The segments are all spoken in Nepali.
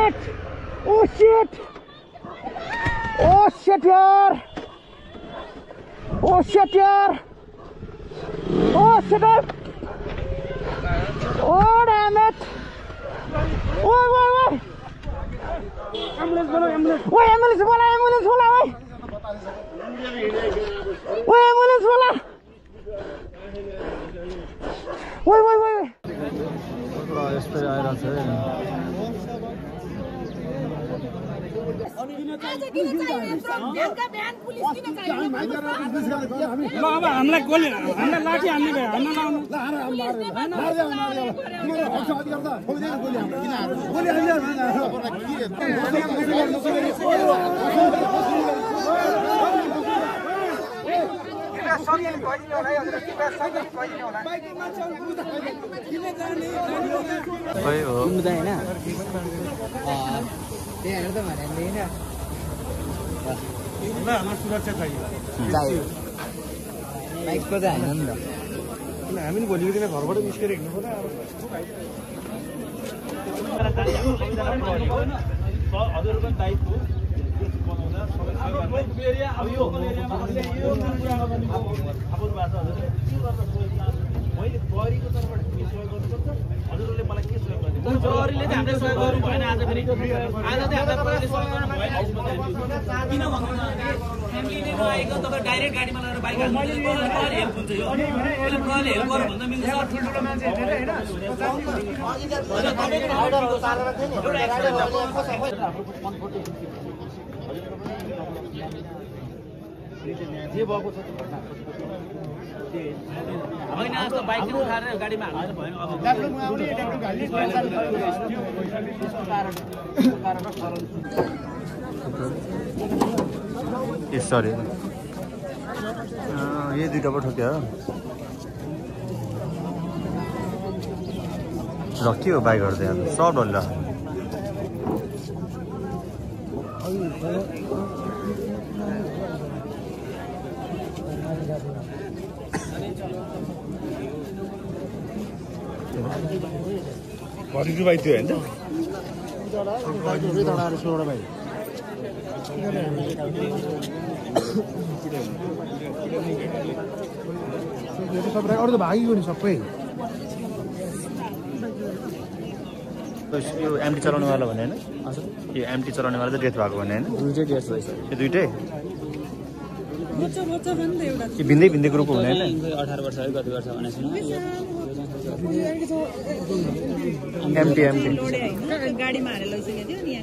it! Oh shit! Oh shit yaar! Oh shit yaar! Oh shit yaar! Oh damn it! Oi! Ambulance बोलो ambulance! Oi ambulance बोला oi! Oi ambulance बोला! Oi! यस्तै आइरहेछ अब हामीलाई गोली हामीलाई लाठी हान्ने भयो सुरक्षा चाहियो बाइकको त हैन नि त हामी नि भोलिको दिन घरबाट निस्केर हिँड्नु पर्यो हजुरको दायित्व बनाउँदा सबै एरिया अब यो एरियामा अहिले यो कुरा गर्ने आफ्नो भाषा हजुरले के गर्न मैले प्रहरीको तर्फबाट सहयोग गर्नुपर्छ हजुरले मलाई के सहयोग गर्ने प्रहरीले चाहिँ हामीले सहयोग गर्नु भएन आज फेरि आज चाहिँ हामीले प्रहरीले सहयोग गर्नु भएन किन भन्नु फ्यामिलीले नआएको तपाईँ डाइरेक्ट गाडीमा लगेर बाइक हाल्नु प्रहरी हेल्प हुन्छ यो प्रहरी हेल्प गर्नु भन्दा मिल्छ ठुल्ठुलो मान्छे हैन जे भएको छ होइन जस्तो बाइक उठाएर गाडीमा हाल्नु भएन अब सरी ये दुईटा पो ठोक्यो रक्यो बाइकहरू त्यहाँ सब डल्ला घरिको बाइक थियो होइन सबै अरू त भागियो नि सबै यो एमटी चलाउनेवाला भने होइन यो एमटी चलाउनेवाला चाहिँ डेथ भएको भने होइन दुईटै डेथ भएछ यो दुईटै भिन्दै भिन्दै ग्रुपको हुने होइन 18 वर्ष है कति वर्ष भने एमटी गाडीमा हालेर लगिसकेको थियो नि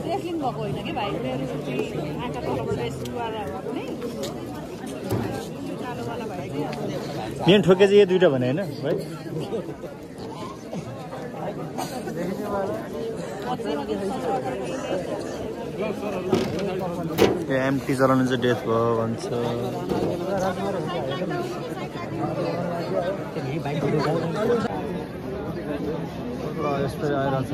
रेस्लिङ भएको होइन कि भाइ आँखा तलबाट मेन ठोके चाहिँ यो दुईटा भने होइन भाइ एमटी चलाउनु चाहिँ डेथ भयो भन्छ यस्तै आइरहेछ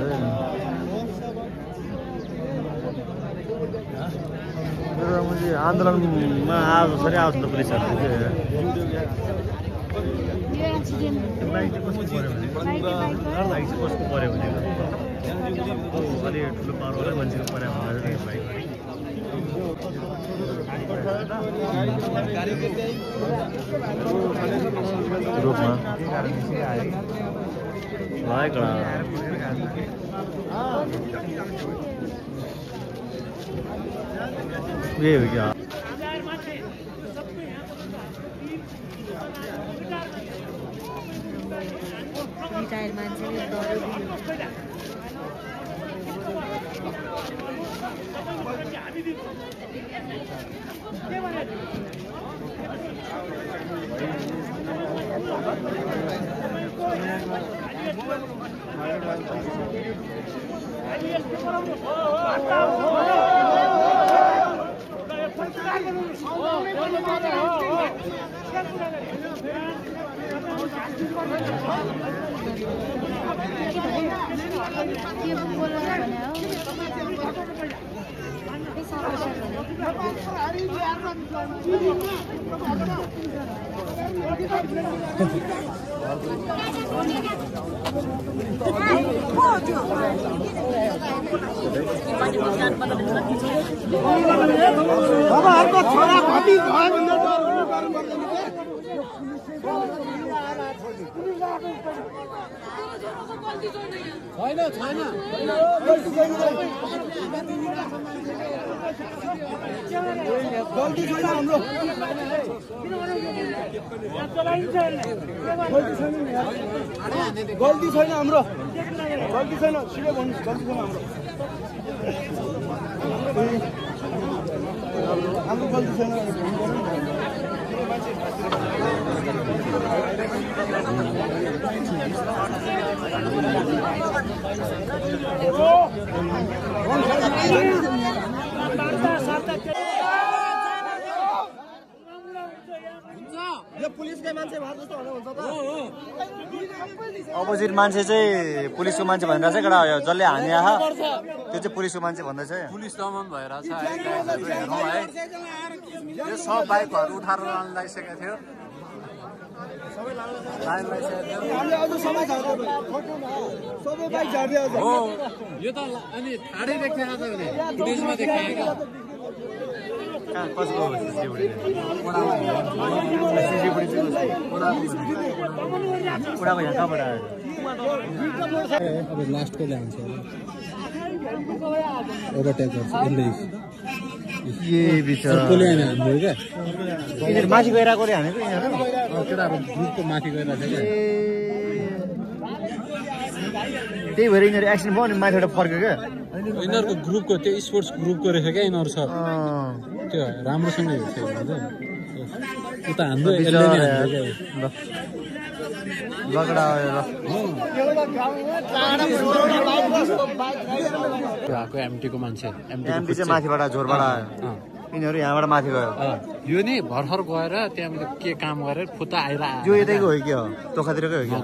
आन्दोलनमा आज सरी आउँछ त पुलिसहरू कस्तो पऱ्यो भने अलि ठुलो पावरवाला मान्छेको पऱ्यो रूपमा ये हो गया बाबाहरुको छोरा घटी भयो भने छैन गल्ती छैन हाम्रो गल्ती छैन हाम्रो गल्ती छैन सिधै भन्नु गल्ती छैन हाम्रो गल्ती छैन अपोजिट मान्छे चाहिँ पुलिसको मान्छे भनेर चाहिँ केटा जसले हाने आहा त्यो चाहिँ पुलिसको मान्छे भन्दैछ पुलिस दमन भइरहेछ है हेर्नु है यो सब बाइकहरू उठाएर लान लागिसकेको थियो हो यो त अनि ठाडै देखाएको छ भने पुलिसमा देखाएको कसको पुराको यहाँ कहाँबाट आयो अब लास्टको ल्यान्छ ओभरटेक गर्छ ए बिचरा हाम्रो क्या यिनीहरू माथि गइरहेको रे हानेको यिनीहरू केटाहरू ग्रुपको माथि गइरहेको छ क्या त्यही भएर यिनीहरू एक्सिडेन्ट भयो नि माथिबाट फर्क्यो क्या यिनीहरूको ग्रुपको त्यो स्पोर्ट्स ग्रुपको रहेछ क्या यिनीहरू छ त्यो राम्रोसँग हेर्छ उता हाम्रो लगडा आएको एमटीको मान्छे एमटी चाहिँ माथिबाट झोरबाट आयो यिनीहरू यहाँबाट माथि गयो यो नि भर्खर गएर त्यहाँबाट के काम गरेर फुत्ता आएर यो यतैको हो कि हो टोखातिरकै हो कि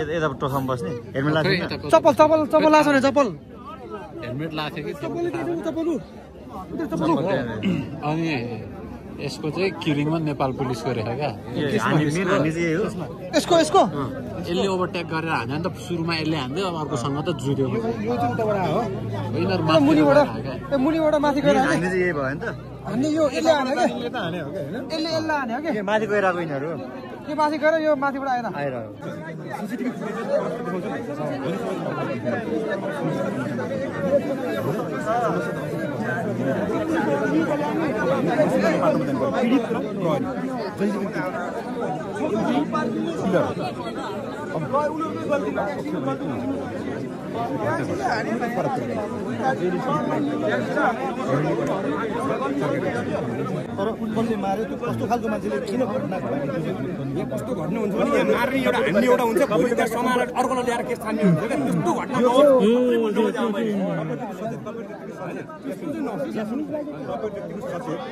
यता टोखामा बस्ने हेलमेट लाग्छ चप्पल चप्पल चप्पल लाग्छ नि चप्पल हेलमेट लाग्थ्यो कि अनि यसको चाहिँ किरिङमा नेपाल पुलिसको रहेछ क्या यसको यसको यसले ओभरटेक गरेर हान्यो नि त सुरुमा यसले हान्यो अब अर्कोसँग त जुर्यो मुनिबाट माथि गएर यही भयो नि त हान्ने यो यसले हान्यो क्या यसले हान्यो क्या माथि गइरहेको यिनीहरू यो माथि गएर यो माथिबाट आएन तर उनले मार्यो त्यो कस्तो खालको मान्छेले किन घटना भयो कस्तो घटना हुन्छ भने यहाँ मार्ने एउटा हान्ने एउटा हुन्छ भोलि त्यहाँ समाएर अर्कोलाई ल्याएर केस छान्ने हुन्छ क्या त्यस्तो घटना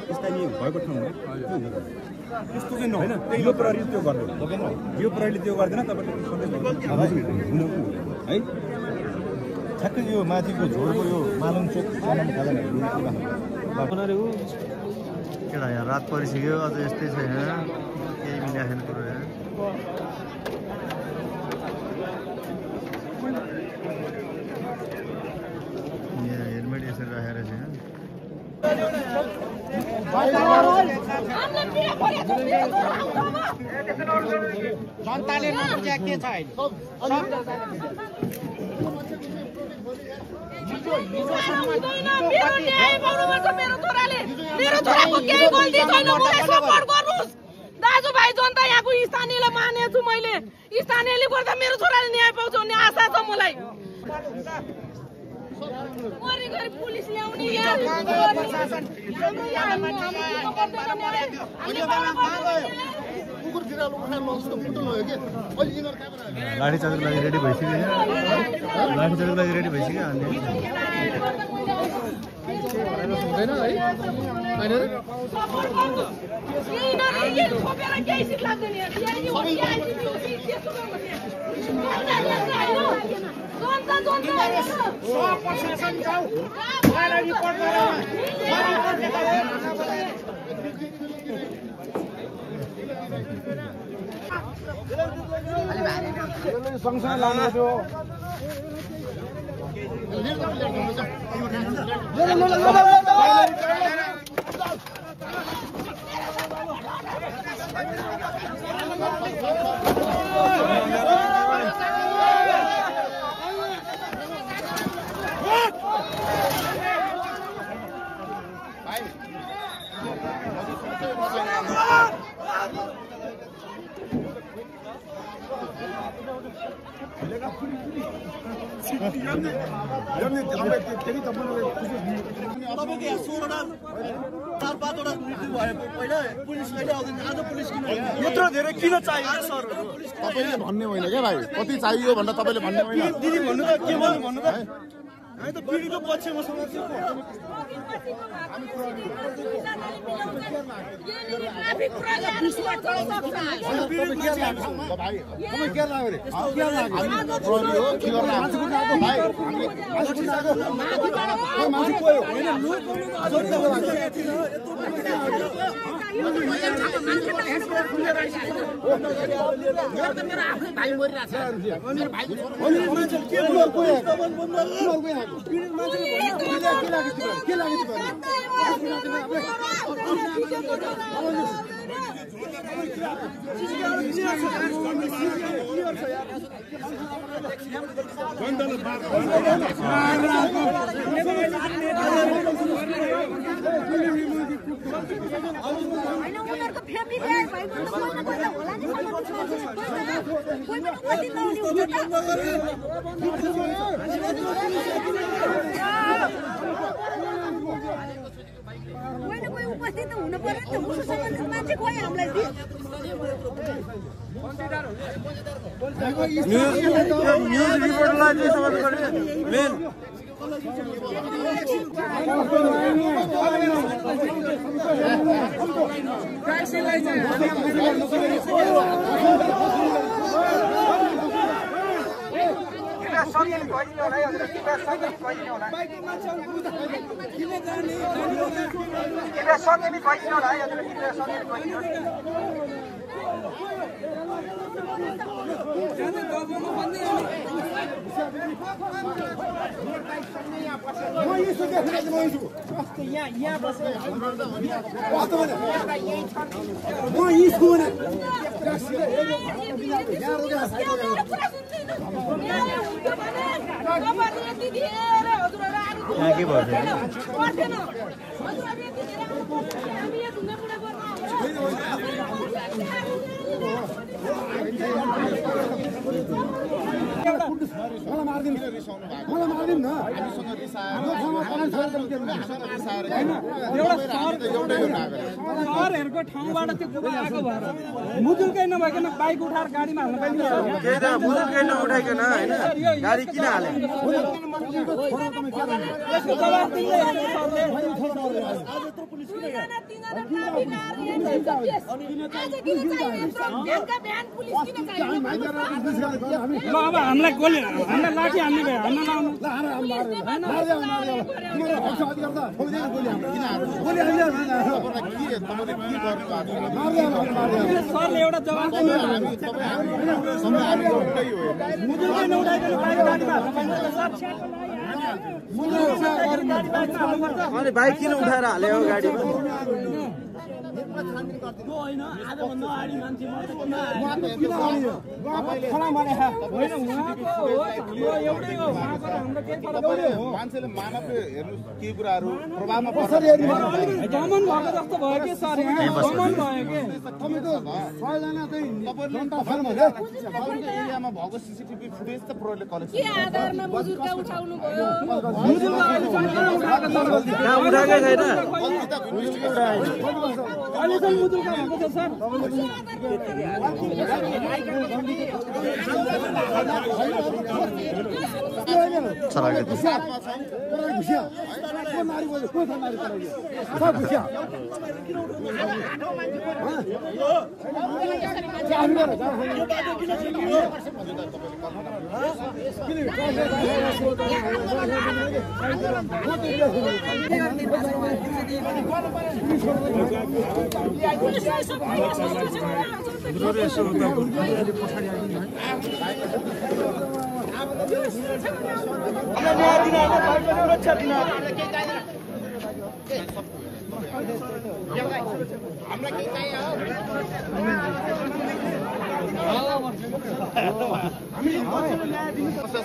स्थानीय भएको ठाउँमा त्यस्तो चाहिँ नहोइन यो प्रहरीले त्यो गर्दैन यो प्रहरीले त्यो गर्दैन तपाईँले है ठ्याक्कै यो माथिको झोरको यो मालुङ चोक केटा यहाँ रात परिसक्यो अझ यस्तै छैन केही मिलाएको छैन कुरो यहाँ हेलमेट यसरी राखेर छैन जनताले नबुझे के छ मेरो छोराको केही गल्ती छैन मलाई सपोर्ट गर्नुस् दाजुभाइ जनता यहाँको स्थानीयले मानेछु मैले स्थानीयले गर्दा मेरो छोराले न्याय पाउँछ भन्ने आशा छ मलाई पुलिस ल्याउने कुकुर बिरालो उठाएर लग्छ त फुटल हो के अहिले यिनीहरु कहाँबाट लाठी चार्जको लागि रेडी भइसक्यो लाठी चार्जको लागि रेडी भइसक्यो अनि हुँदैन है हैन सँगसँगै लानु थियो यत्रो धेरै किन चाहियो सर तपाईले भन्ने होइन के भाइ कति चाहियो भनेर तपाईले भन्ने होइन दिदी भन्नु त के भन्नु त हामी त पिडीको पक्षमा समस्या उपस्थित हुनु पर्यो नि त मुसुसँग मान्छे खोइ हामीलाई न्यूज रिपोर्टरलाई चाहिँ सवाल गर्ने मेन के भयो सरहरूको ठाउँबाट त्यो कुरा आएको भएर मुजुल्कै नभइकन बाइक उठाएर गाडीमा हाल्न पाइन्छ मुजुल्कै नउठाइकन हैन गाडी किन हाले यसको जवाब दिँदै सरले ल अब हामीलाई गोली हामीलाई लाठी हान्ने भयो हान्न सरले एउटा जवाब मुजुल्कै नउठाइकन बाइक गाडीमा हाल्न पाइन्छ अनि बाइक किन उठाएर हाल्यो गाडीमा मान्छेले मानव हेर्नु के कुराहरू प्रभावमा पर्छ गमन भएको जस्तो भयो कि सर गमन भयो कि एरियामा भएको सिसिटिभी फुटेज त प्रहरीले कलेक्ट के आधारमा बुजुर्ग उठाउनु भयो उठाएकै छैन भाइलेसन मुजुलका भएको छ सर।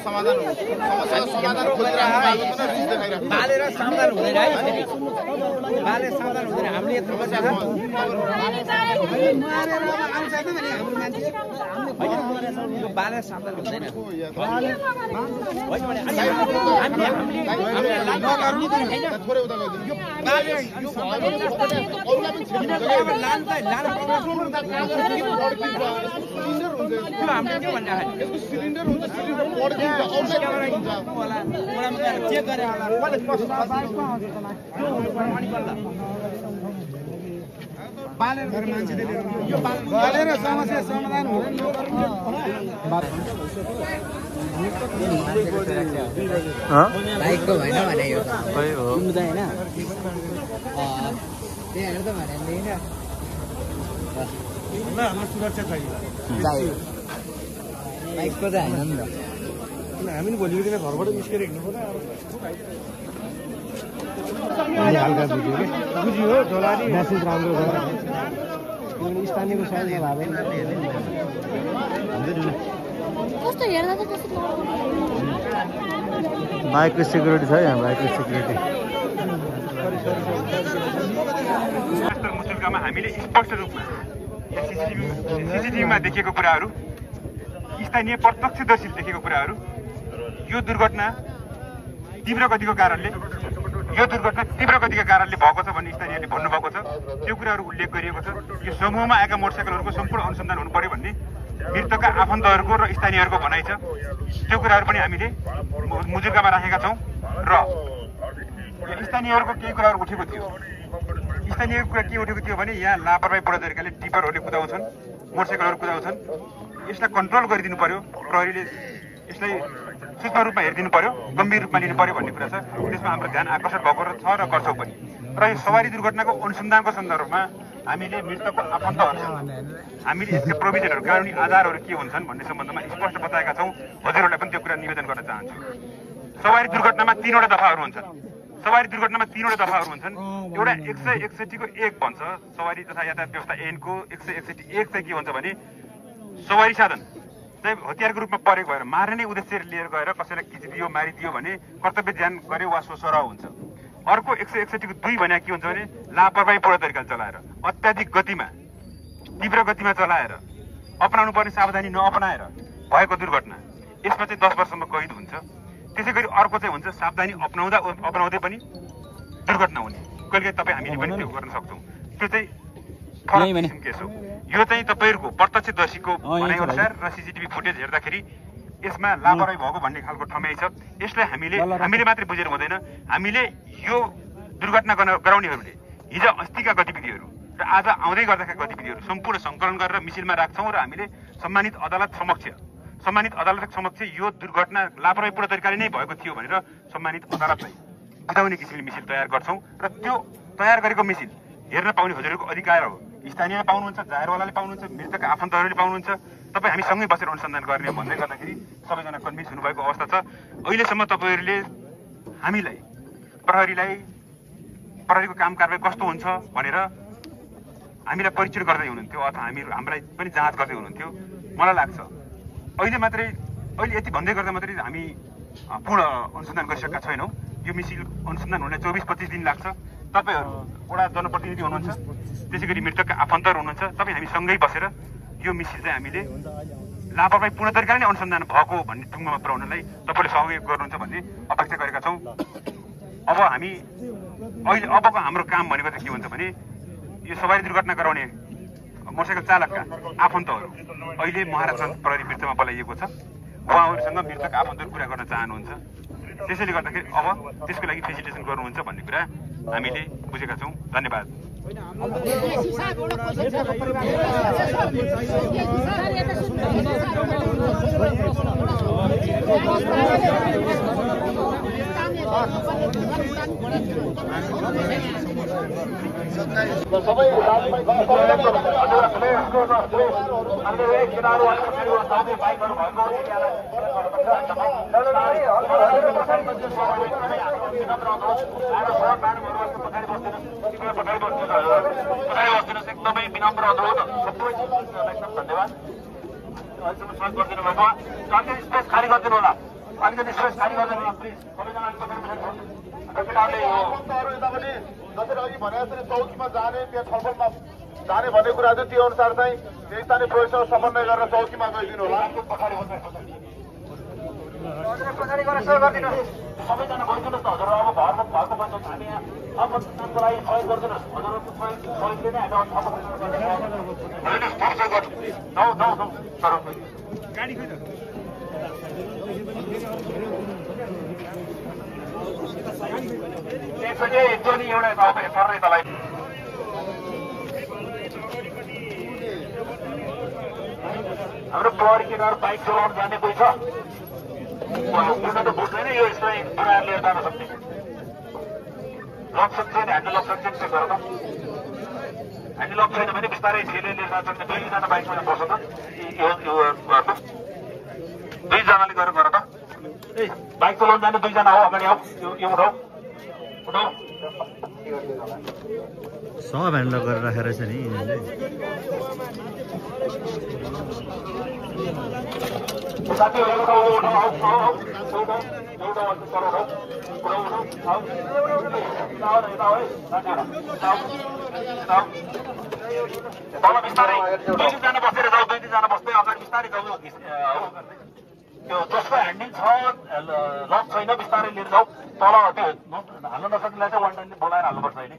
समाधान खोजिरहेको बालेर समाधान हुँदैन है, बालेर समाधान हुँदैन। हामीले यत्रो पैसा बालेर समाधान हुँदैन। थोरै उता लगिदिनु सिलिन्डर हुन्छ, चेक गरे बालेर समस्या समाधान हुँदैन। बाइकको भएन भने यो होइन त्यही त भने हाम्रो सुरक्षा चाहियो, बाइकको त होइन नि त। हामी नि भोलिको दिन घरबाट निस्केर हिँड्नु पर्यो। बुझ्यो ढोलारी म्यासेज राम्रो छ, स्थानीयको साइज भए कस्तो हेर्दा त कस्तो बाइकको सिक्युरिटी छ यहाँ, बाइकको सिक्युरिटी मुजुल्कामा हामीले स्पष्ट रूपमा सिसिटिभीमा देखिएको कुराहरू, स्थानीय प्रत्यक्षदर्शीले देखेको कुराहरू, यो दुर्घटना तीव्र गतिको कारणले भएको छ भन्ने स्थानीयले भन्नुभएको छ। त्यो कुराहरू उल्लेख गरिएको छ। यो समूहमा आएका मोटरसाइकलहरूको सम्पूर्ण अनुसन्धान हुनु पर्यो भन्ने मृतकका आफन्तहरूको र स्थानीयहरूको भनाइ छ। त्यो कुराहरू पनि हामीले मुजुल्कामा राखेका छौँ। र स्थानीयहरूको केही कुराहरू उठेको थियो। स्थानीयको कुरा के उठेको थियो भने यहाँ लापरवाहीपूर्ण तरिकाले टिपरहरूले कुदाउँछन्, मोटरसाइकलहरू कुदाउँछन्। यसलाई कन्ट्रोल गरिदिनु पर्यो, प्रहरीले यसलाई सूक्ष्म रूपमा हेरिदिनु पर्यो, गम्भीर रूपमा लिनु पर्यो भन्ने कुरा छ। त्यसमा हाम्रो ध्यान आकर्षण भएको छ र गर्छौँ पनि। र यो सवारी दुर्घटनाको अनुसन्धानको सन्दर्भमा हामीले मृतकको आफन्तहरूसँग हामीले यसका प्रोभिजनहरू, कानुनी आधारहरू के हुन्छन् भन्ने सम्बन्धमा स्पष्ट बताएका छौँ। हजुरहरूलाई पनि त्यो कुरा निवेदन गर्न चाहन्छु। सवारी दुर्घटनामा 3वटा दफाहरू हुन्छन्। एउटा 161 को 1 भन्छ सवारी तथा यातायात व्यवस्था ऐनको 161 1 चाहिँ के भन्छ भने सवारी साधन चाहिँ हतियारको रूपमा प्रयोग भएर मार्ने नै उद्देश्य लिएर गएर कसैलाई खिचिदियो, मारिदियो भने कर्तव्य ज्यान गरे वा सोसराव हुन्छ। अर्को 161 को 2 भने के हुन्छ भने लापरवाहीपूर्ण तरिकाले चलाएर, अत्याधिक गतिमा, तीव्र गतिमा चलाएर, अपनाउनु पर्ने सावधानी नअपनाएर भएको दुर्घटना। यसमा चाहिँ 10 वर्षसम्म कैद हुन्छ। त्यसै गरी अर्को चाहिँ हुन्छ सावधानी अपनाउँदै पनि दुर्घटना हुने। कहिले तपाईँ हामीले पनि त्यो गर्न सक्छौँ। त्यो चाहिँ फरक किसिम केस हो। यो चाहिँ तपाईँहरूको प्रत्यक्षदर्शीको भनाइअनुसार र सिसिटिभी फुटेज हेर्दाखेरि यसमा लापरवाही भएको भन्ने खालको ठम्याइ छ। यसलाई हामीले मात्रै बुझेर हुँदैन। हामीले यो दुर्घटना गराउनेहरूले हिजो अस्तिका गतिविधिहरू र आज आउँदै गर्दाका गतिविधिहरू सम्पूर्ण सङ्कलन गरेर मिसिलमा राख्छौँ र हामीले सम्मानित अदालत समक्ष यो दुर्घटना लापरवाहीपूर्ण तरिकाले नै भएको थियो भनेर सम्मानित अदालतलाई बुझाउने किसिमले मिसिल तयार गर्छौँ। र त्यो तयार गरेको मिसिल हेर्न पाउने हजुरहरूको अधिकार हो। स्थानीयले पाउनुहुन्छ, जाहेरवालाले पाउनुहुन्छ, मृतकका आफन्तहरूले पाउनुहुन्छ। तपाईँ हामी सँगै बसेर अनुसन्धान गर्ने भन्दै गर्दाखेरि सबैजना कन्भिन्स हुनुभएको अवस्था छ। अहिलेसम्म तपाईँहरूले हामीलाई प्रहरीको काम कारबाही कस्तो हुन्छ भनेर हामीलाई परीक्षण गर्दै हुनुहुन्थ्यो अथवा हामीलाई पनि जाँच गर्दै हुनुहुन्थ्यो। मलाई लाग्छ अहिले यति भन्दै गर्दा मात्रै हामी पूर्ण अनुसन्धान गरिसकेका छैनौँ। यो मिसिल अनुसन्धान हुनलाई 24-25 दिन लाग्छ। तपाईँहरू वडा जनप्रतिनिधि हुनुहुन्छ, त्यसै गरी मृतकका आफन्तहरू हुनुहुन्छ। तपाईँ हामी सँगै बसेर यो मिसिल चाहिँ हामीले लापरवाही पूर्ण तरिकाले नै अनुसन्धान भएको भन्ने टुङ्गोमा पुर्याउनलाई तपाईँले सहयोग गर्नुहुन्छ भन्ने अपेक्षा गरेका छौँ। अब अबको हाम्रो काम भनेको चाहिँ के हुन्छ भने यो सवारी दुर्घटना गराउने मोटरसाइकल चालकका आफन्तहरू अहिले महाराष्ट्र प्रहरी वृत्तमा बोलाइएको छ। उहाँहरूसँग मृतक आफन्तहरू कुरा गर्न चाहनुहुन्छ। त्यसैले गर्दाखेरि अब त्यसको लागि फेसिलिटेसन गर्नुहुन्छ भन्ने कुरा हामीले बुझेका छौँ। धन्यवाद। एकदमै विनम्र अनुरोध धन्यवाद। अलिकति स्पेस खाली गरिदिनु होला, अलिकति स्पेस खाली गरिदिनु होला प्लिज। जसरी अघि भने जसरी चौकीमा जाने त्यहाँ छलफलमा जाने भन्ने कुरा चाहिँ त्यो अनुसार चाहिँ स्थानीय प्रहरीसँग समन्वय गरेर चौकीमा गइदिनु होला। सबैजना गइदिनुहोस् न हजुर। अब घरमा भएको मान्छे हामी अब मतदानको लागि सहयोग गरिदिनुहोस्। हजुरहरूको सहयोगले नै हामी एकचोटि एउटा पर्ने तलाई हाम्रो प्रहरी केटाहरू बाइक चलाउन जाने कोही छ? त बुझ्दैन यो यसलाई बुढाएर लिएर जान सक्ने लक सक्छ नि। ह्यान्डल लक सक्छ चेक गर त। ह्यान्डल लक छैन भने बिस्तारै ठेले लिएर जान सक्ने। दुईजना बाइकमा बस्छ त। दुईजनाले गरेर गर त। ए बाइक चलाउन जाने दुईजना हो, अगाडि आऊ। यो उठाऊ उठाऊ। सब ह्यान्डल गरेर राखेर छ नि यिनीहरूले। तल बिस्तारै दुईजना बसेर जाऊ, दुईजना बस्दै अगाडि बिस्तारै जाऊ। त्यो जसको ह्यान्डल छ लक छैन बिस्तारै लिएर जाऊ। तल त्यो हाल्न नसक्नेलाई चाहिँ वान्टनले बोलाएर हाल्नुपर्छ अहिले।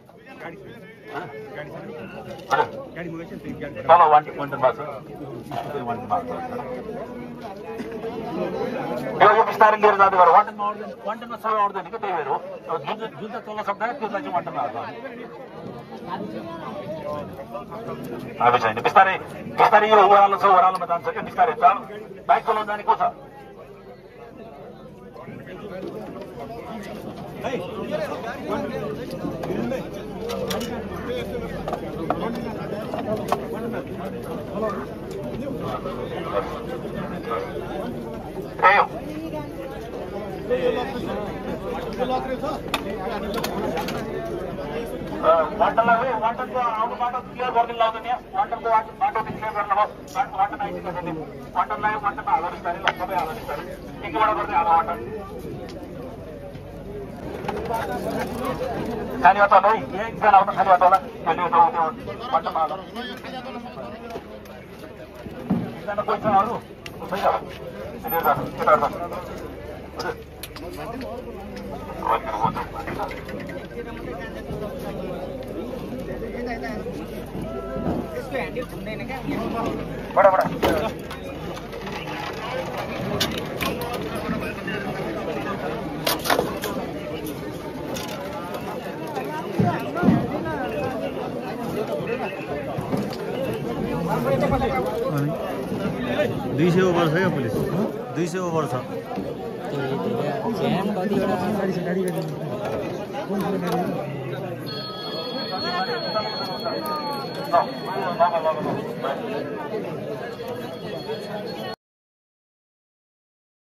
तल वान्टन भएको छ। यो बिस्तारै लिएर जाँदै गर। वान्टनमा सबै अड्दैन कि, त्यही भएर हो। जुन चाहिँ चल्न सक्दैन त्यसलाई चाहिँ वान्टनमा हाल्छ। हामी छैन बिस्तारै बिस्तारै यो ओह्रालो छ, ओह्रालोमा जान्छ। यो बिस्तारै चाल। बाइक चलाउन जाने को छ? वान्टनलाई वान्टनको आउनु बाटो क्लियर गरिदिनु लाउँछ त्यहाँ। वान्टनको बाटो क्लियर गर्न भयो। वान्टन आइसकेपछि वान्टनलाई वान्टनमा हाल्न बिस्तारै ल, सबै हाल्न बिस्तारै। एकैबाट गर्दै हाल वान्टन। खाली हात होला है, एकजना आउनु खाली हात होला। त्यो वान्टनमा हाल। एकजना कोही छ अरू? छैन लिएर जानु केटाहरू। त्यसको ह्यान्डल घुम्दैन क्या बडा बडा। दुई 200 ओभर छ क्या पुलिस। 200 ओभर छ। No.